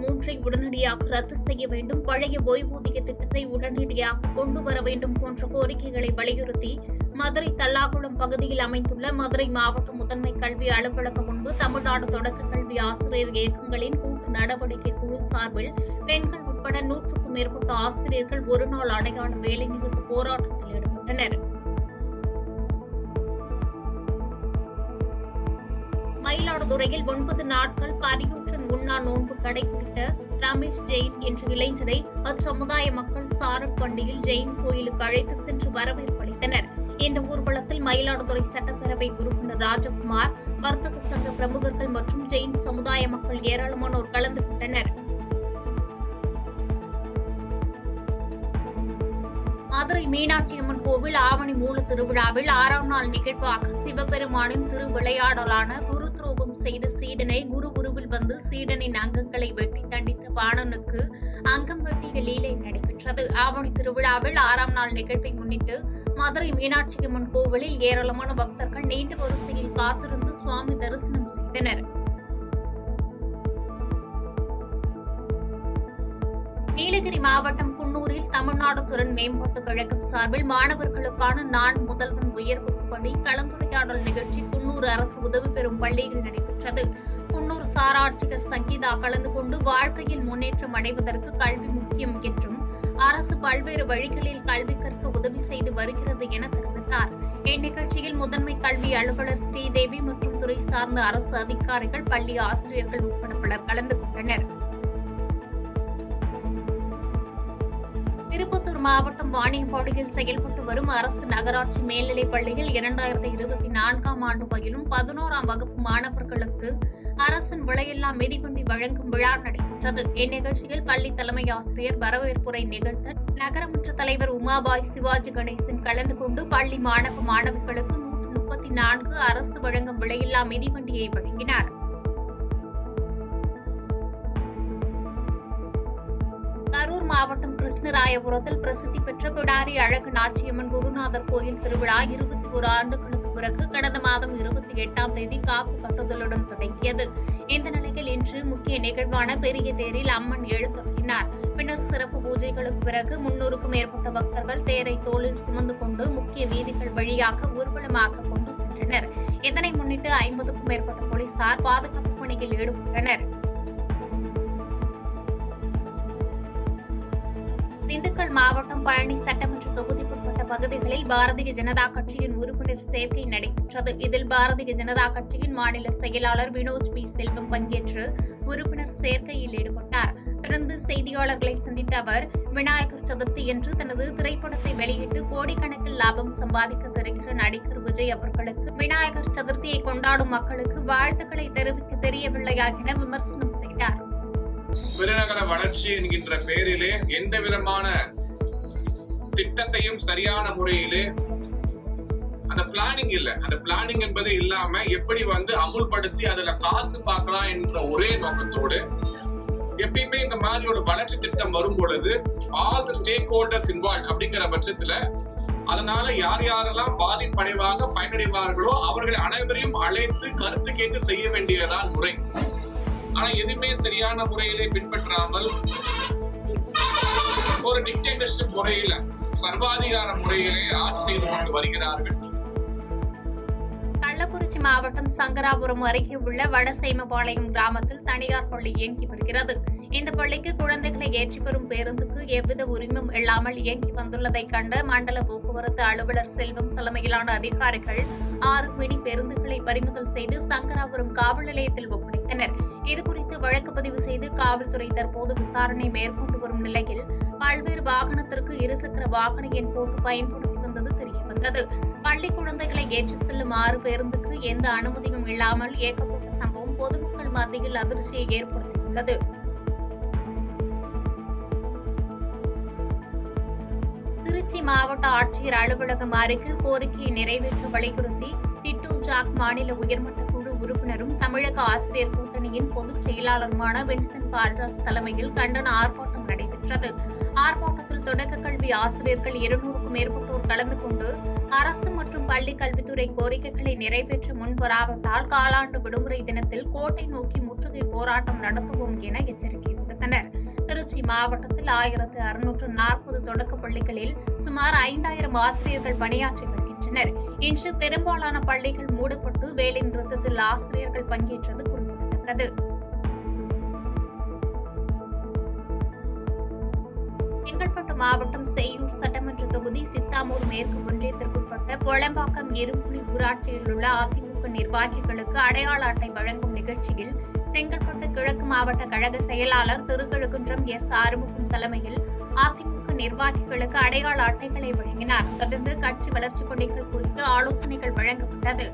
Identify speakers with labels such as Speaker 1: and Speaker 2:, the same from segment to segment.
Speaker 1: 3 உடனடியாக ரத்து செய்ய வேண்டும், பழைய ஓய்வூதிய திட்டத்தை உடனடியாக கொண்டு வர வேண்டும் போன்ற கோரிக்கைகளை வலியுறுத்தி மதுரை தல்லாகுளம் பகுதியில் அமைந்துள்ள மதுரை மாவட்ட முதன்மை கல்வி அலுவலகம் முன்பு தமிழ்நாடு தொடக்க கல்வி ஆசிரியர் இயக்கங்களின் கூட்டு நடவடிக்கை குழு சார்பில் பெண்கள் உட்பட 100க்கும் மேற்பட்ட ஆசிரியர்கள் ஒருநாள் அடையாள வேலைநிறுத்த போராட்டத்தில் ஈடுபட்டனர். மயிலாடுதுறையில் 9 நாட்கள் பரியூற்றன் உண்ணா நோன்பு கடைபிடித்த ரமேஷ் ஜெயின் என்ற இளைஞரை அச்சமுதாய மக்கள் சாரட் வண்டியில் ஜெயின் கோயிலுக்கு அழைத்து சென்று வரவேற்பு அளித்தனர். இந்த ஊர்வலத்தில் மயிலாடுதுறை சட்டப்பேரவை உறுப்பினர் ராஜகுமார், வர்த்தக சங்க பிரமுகர்கள் மற்றும் ஜெயின் சமுதாய மக்கள் ஏராளமானோர் கலந்து கொண்டனர். மதுரை மீனாட்சி அம்மன் கோவில் ஆவணி மூல திருவிழாவில் 6ஆம் நாள் நிகழ்வாக சிவபெருமானின் திருவிளையாடலான குரு துரோகம் செய்த சீடனை குரு உருவில் வந்து சீடனின் அங்கங்களை வெட்டி தண்டித்த பாணனுக்கு அங்கம் வெட்டிய லீலை நடைபெற்றது. ஆவணி திருவிழாவில் 6ஆம் நாள் நிகழ்வை முன்னிட்டு மதுரை மீனாட்சி அம்மன் கோவிலில் ஏராளமான பக்தர்கள் நீண்ட வரிசையில் காத்திருந்து சுவாமி தரிசனம் செய்தனர். நீலகிரி மாவட்டம் குன்னூரில் தமிழ்நாடு திறன் மேம்பாட்டுக் கழகம் சார்பில் மாணவர்களுக்கான நான் முதல்வன் உயர்வுக்கு பணி கலந்துரையாடல் நிகழ்ச்சி குன்னூர் அரசு உதவி பெறும் பள்ளியில் நடைபெற்றது. குன்னூர் சார் ஆட்சியர் சங்கீதா கலந்து கொண்டு வாழ்க்கையில் முன்னேற்றம் அடைவதற்கு கல்வி முக்கியம் என்றும் அரசு பல்வேறு வழிகளில் கல்வி கற்க உதவி செய்து வருகிறது என தெரிவித்தார். இந்நிகழ்ச்சியில் முதன்மை கல்வி அலுவலர் ஸ்ரீதேவி மற்றும் துறை சார்ந்த அரசு அதிகாரிகள், பள்ளி ஆசிரியர்கள் உட்பட பலர் கலந்து கொண்டனர். திருப்பத்தூர் மாவட்டம் வாணியம்பாடியில் செயல்பட்டு வரும் அரசு நகராட்சி மேல்நிலைப் பள்ளியில் 2024ஆம் ஆண்டு பயிலும் 11ஆம் வகுப்பு மாணவர்களுக்கு அரசின் விலையில்லா மிதிவண்டி வழங்கும் விழா நடைபெற்றது. இந்நிகழ்ச்சியில் பள்ளி தலைமை ஆசிரியர் வரவேற்புரை நிகழ்த்த நகரமன்ற தலைவர் உமாபாய் சிவாஜி கணேசன் கலந்து கொண்டு பள்ளி மாணவ மாணவிகளுக்கு 134 அரசு வழங்கும் விலையில்லா மிதிவண்டியை வழங்கினார். கரூர் மாவட்டம் கிருஷ்ணராயபுரத்தில் பிரசித்தி பெற்ற பிடாரி அழகு நாச்சியம்மன் குருநாதர் கோயில் திருவிழா 21 ஆண்டுகளுக்கு பிறகு கடந்த மாதம் 28ஆம் தேதி காப்பு கட்டுதலுடன் தொடங்கியது. இந்த நிலையில் இன்று முக்கிய நிகழ்வான பெரிய தேரில் அம்மன் எழுந்தருளினார். பின்னர் சிறப்பு பூஜைகளுக்கு பிறகு 300க்கும் மேற்பட்ட பக்தர்கள் தேரை தோளில் சுமந்து கொண்டு முக்கிய வீதிகள் வழியாக ஊர்வலமாக கொண்டு சென்றனர். இதனை முன்னிட்டு 50க்கும் மேற்பட்ட போலீசார் பாதுகாப்பு பணியில் ஈடுபட்டனர். திண்டுக்கல் மாவட்டம் பழனி சட்டமன்ற தொகுதிக்குட்பட்ட பகுதிகளில் பாரதிய ஜனதா கட்சியின் உறுப்பினர் சேர்க்கை நடைபெற்றது. இதில் பாரதிய ஜனதா கட்சியின் மாநில செயலாளர் வினோத் பி செல்வம் பங்கேற்று உறுப்பினர் சேர்க்கையில் ஈடுபட்டார். தொடர்ந்து செய்தியாளர்களை சந்தித்த அவர், விநாயகர் சதுர்த்தி என்று தனது திரைப்படத்தை வெளியிட்டு கோடிக்கணக்கில் லாபம் சம்பாதிக்க தெரிகிற நடிகர் விஜய் அவர்களுக்கு விநாயகர் சதுர்த்தியை கொண்டாடும் மக்களுக்கு வாழ்த்துக்களை தெரிவிக்க தெரியவில்லையா என விமர்சனம் செய்தார்.
Speaker 2: பெருநகர வளர்ச்சி என்கின்ற பெயரிலே எந்த விதமான திட்டத்தையும் சரியான முறையிலே அந்த பிளானிங் இல்ல. அந்த பிளானிங் என்பது இல்லாம எப்படி அமுல்படுத்தி அதுல காசு பார்க்கலாம் என்ற ஒரே நோக்கத்தோடு எப்பயுமே இந்த மாதிரி ஒரு வளர்ச்சி திட்டம் வரும் பொழுது all the stack holders involve அப்படிங்கிற பட்சத்துல அதனால யார் யாரெல்லாம் பாதிப்படைவாக பயனடைவார்களோ அவர்களை அனைவரையும் அழைத்து கருத்து கேட்டு செய்ய வேண்டியதான் முறை. ஆனா எதுவுமே சரியான முறையிலே பின்பற்றாமல் ஒரு டிக்டேட்டர்ஷிப் முறையில சர்வாதிகார முறையிலே ஆட்சி செய்து கொண்டு வருகிறார்கள்.
Speaker 1: கள்ளக்குறிச்சி மாவட்டம் சங்கராபுரம் அருகே உள்ள வடசேமபாளையம் கிராமத்தில் தனியார் பள்ளி இயங்கி வருகிறது. இந்த பள்ளிக்கு குழந்தைகளை ஏற்றி வரும் பேருந்துக்கு எவ்வித உரிமம் இல்லாமல் இயங்கி வந்துள்ளதை கண்ட மண்டல போக்குவரத்து அலுவலர் செல்வம் தலைமையிலான அதிகாரிகள் 6 மினி பேருந்துகளை பறிமுதல் செய்து சங்கராபுரம் காவல் நிலையத்தில் ஒப்படைத்தனர். இதுகுறித்து வழக்கு பதிவு செய்து காவல்துறை தற்போது விசாரணை மேற்கொண்டு வரும் நிலையில் பல்வேறு வாகனத்திற்கு இருசக்கர வாகன எண் போட்டு பயன்படுத்தி வந்தது தெரியவந்தது. பள்ளி குழந்தைகளை ஏற்றி செல்லும் 6 பேருந்துக்கு எந்த அனுமதியும் இல்லாமல் இயக்கப்பட்ட சம்பவம் பொதுமக்கள் மத்தியில் அதிர்ச்சியை ஏற்படுத்தியுள்ளது. திருச்சி மாவட்ட ஆட்சியர் அலுவலகம் அருகில் கோரிக்கையை நிறைவேற்ற வலியுறுத்தி டிட்டோ ஜாக் மாநில உயர்மட்ட குழு உறுப்பினரும் தமிழக ஆசிரியர் கூட்டணியின் பொதுச் செயலாளருமான வின்சென்ட் பால்ராஜ் தலைமையில் கண்டன ஆர்ப்பாட்டம் நடைபெற்றது. ஆர்ப்பாட்டத்தில் தொடக்க கல்வி ஆசிரியர்கள் 200க்கும் 1000க்கும் மேற்பட்டோர் கலந்து கொண்டு அரசு மற்றும் பள்ளி கல்வித்துறை கோரிக்கைகளை நிறைவேற்ற முன்வராவிட்டால் காலாண்டு விடுமுறை தினத்தில் கோட்டை நோக்கி முற்றுகை போராட்டம் நடத்துவோம் என எச்சரிக்கை விடுத்தனர். திருச்சி மாவட்டத்தில் 1640 தொடக்க பள்ளிகளில் சுமார் 5000 ஆசிரியர்கள் பணியாற்றி வருகின்றனர். இன்று பெரும்பாலான பள்ளிகள் மூடப்பட்டு வேலை நிறுத்தத்தில் ஆசிரியர்கள் பங்கேற்றது குறிப்பிடத்தக்கது. செங்கல்பட்டு மாவட்டம் செய்யூர் சட்டமன்ற தொகுதி சித்தாமூர் மேற்கு ஒன்றியத்திற்குட்பட்ட பொளம்பாக்கம் இரும்புலி ஊராட்சியில் உள்ள அதிமுக நிர்வாகிகளுக்கு அடையாள அட்டை வழங்கும் நிகழ்ச்சியில் செங்கல்பட்டு கிழக்கு மாவட்ட கழக செயலாளர் திருக்கழுக்குன்றம் எஸ். ஆறுமுகம் தலைமையில் அதிமுக நிர்வாகிகளுக்கு அடையாள அட்டைகளை வழங்கினார். தொடர்ந்து கட்சி வளர்ச்சிப் பணிகள் குறித்து ஆலோசனைகள் வழங்கப்பட்டது.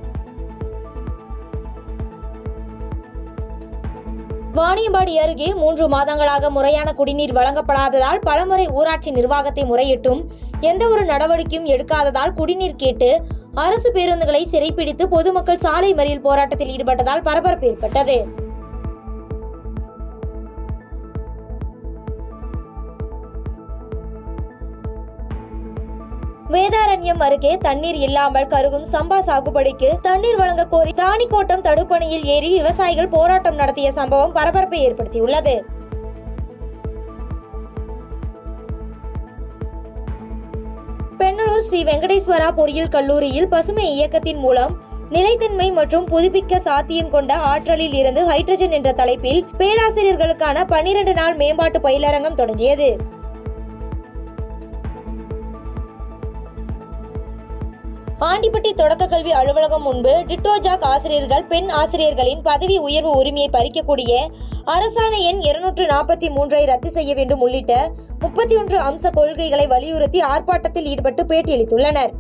Speaker 3: வாணியம்பாடி அருகே 3 மாதங்களாக முறையான குடிநீர் வழங்கப்படாததால் பலமுறை ஊராட்சி நிர்வாகத்தை முறையிட்டும் எந்த ஒரு நடவடிக்கையும் எடுக்காததால் குடிநீர் கேட்டு அரசு பேருந்துகளை சிறைப்பிடித்து பொதுமக்கள் சாலை மறியல் போராட்டத்தில் ஈடுபட்டதால் பரபரப்பு ஏற்பட்டது. வேதாரண்யம் அருகே தண்ணீர் இல்லாமல் கருகும் சம்பா சாகுபடிக்கு தண்ணீர் வழங்க கோரி தாணிக்கோட்டம் தடுப்பணையில் ஏறி விவசாயிகள் போராட்டம் நடத்திய சம்பவம் பரபரப்பை ஏற்படுத்தியுள்ளது. பெண்ணலூர் ஸ்ரீ வெங்கடேஸ்வரா பொறியியல் கல்லூரியில் பசுமை இயக்கத்தின் மூலம் நிலைத்தன்மை மற்றும் புதுப்பிக்க சாத்தியம் கொண்ட ஆற்றலில் இருந்து ஹைட்ரஜன் என்ற தலைப்பில் பேராசிரியர்களுக்கான 12 நாள் மேம்பாட்டு பயிலரங்கம் தொடங்கியது. ஆண்டிப்பட்டி தொடக்க கல்வி அலுவலகம் முன்பு டிட்டோஜாக் ஆசிரியர்கள் பெண் ஆசிரியர்களின் பதவி உயர்வு உரிமையை பறிக்கக்கூடிய அரசாணை எண் 243 ரத்து செய்ய வேண்டும் உள்ளிட்ட 31 அம்ச கொள்கைகளை வலியுறுத்தி ஆர்ப்பாட்டத்தில் ஈடுபட்டு பேட்டியளித்துள்ளனர்.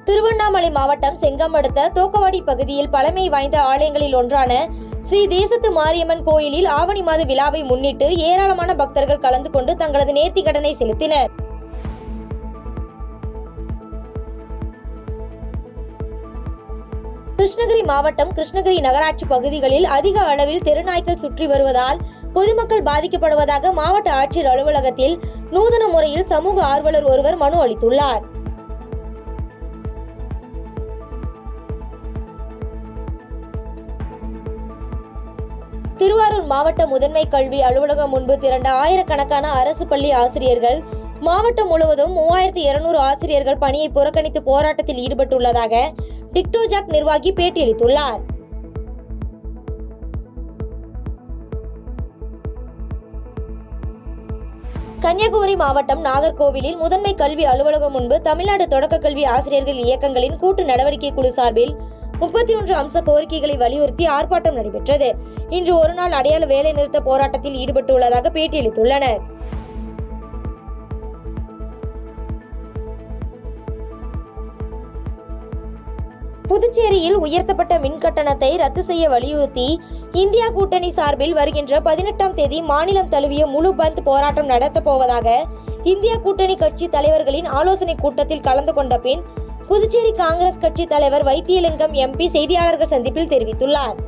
Speaker 3: திருவண்ணாமலை மாவட்டம் செங்கம் அடுத்த தோக்கவாடி பகுதியில் பழமை வாய்ந்த ஆலயங்களில் ஒன்றான ஸ்ரீ தேசத்து மாரியம்மன் கோயிலில் ஆவணி மாத விழாவை முன்னிட்டு ஏராளமான பக்தர்கள் கலந்து கொண்டு தங்களது நேர்த்தி கடனை செலுத்தினர். கிருஷ்ணகிரி மாவட்டம் கிருஷ்ணகிரி நகராட்சி பகுதிகளில் அதிக அளவில் தெருநாய்கள் சுற்றி வருவதால் பொதுமக்கள் பாதிக்கப்படுவதாக மாவட்ட ஆட்சியர் அலுவலகத்தில் நூதன முறையில் சமூக ஆர்வலர் ஒருவர் மனு அளித்துள்ளார். திருவாரூர் மாவட்ட முதன்மை கல்வி அலுவலகம் முன்பு திரண்ட ஆயிரக்கணக்கான அரசு பள்ளி ஆசிரியர்கள் மாவட்டம் முழுவதும் 3200 ஆசிரியர்கள் பணியை புறக்கணித்து போராட்டத்தில் ஈடுபட்டுள்ளதாக டிக்டோஜாக் நிர்வாகி பேட்டியளித்துள்ளார். கன்னியாகுமரி மாவட்டம் நாகர்கோவிலில் முதன்மை கல்வி அலுவலகம் முன்பு தமிழ்நாடு தொடக்க கல்வி ஆசிரியர்கள் இயக்கங்களின் கூட்டு நடவடிக்கை குழு சார்பில் 31 அம்ச கோரிக்கைகளை வலியுறுத்தி ஆர்ப்பாட்டம் நடைபெற்றது. இன்று ஒருநாள் அடையாள வேலை நிறுத்த போராட்டத்தில் ஈடுபட்டுள்ளதாக பேட்டியளித்துள்ளனர். புதுச்சேரியில் உயர்த்தப்பட்ட மின் கட்டணத்தை ரத்து செய்ய வலியுறுத்தி இந்தியா கூட்டணி சார்பில் வருகின்ற 18ஆம் தேதி மாநிலம் தழுவிய முழு பந்த் போராட்டம் நடத்தப் போவதாக இந்தியா கூட்டணி கட்சி தலைவர்களின் ஆலோசனை கூட்டத்தில் கலந்து கொண்ட பின் புதுச்சேரி காங்கிரஸ் கட்சி தலைவர் வைத்தியலிங்கம் எம்பி செய்தியாளர்கள் சந்திப்பில் தெரிவித்துள்ளார்.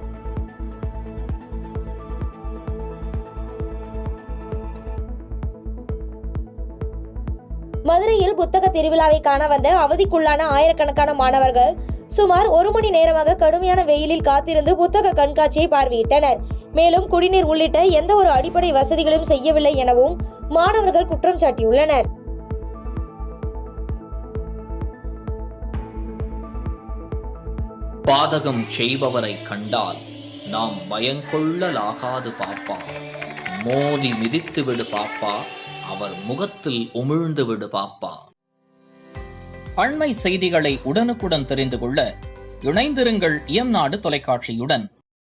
Speaker 3: மதுரையில் புத்தக திருவிழாவை காண வந்த அவதிக்குள்ளான ஆயிரக்கணக்கான மாணவர்கள் சுமார் 1 மணி நேரமாக கடுமையான வெயிலில் காத்திருந்து புத்தக கண்காட்சியை பார்வையிட்டனர். மேலும் குடிநீர் உள்ளிட்ட எந்த ஒரு அடிப்படை வசதிகளும் செய்யவில்லை எனவும் மாணவர்கள் குற்றம் சாட்டியுள்ளனர்.
Speaker 4: பாதகம் செய்பவரை கண்டால் நாம் பயங்கொள்ளலாகாது பாப்பா, மோதி மிதித்து விடு பாப்பா, அவர் முகத்தில் உமிழ்ந்து விடு பாப்பா. அண்மை செய்திகளை உடனுக்குடன் தெரிந்து கொள்ள இணைந்திருங்கள் இயம்நாடு தொலைக்காட்சியுடன்.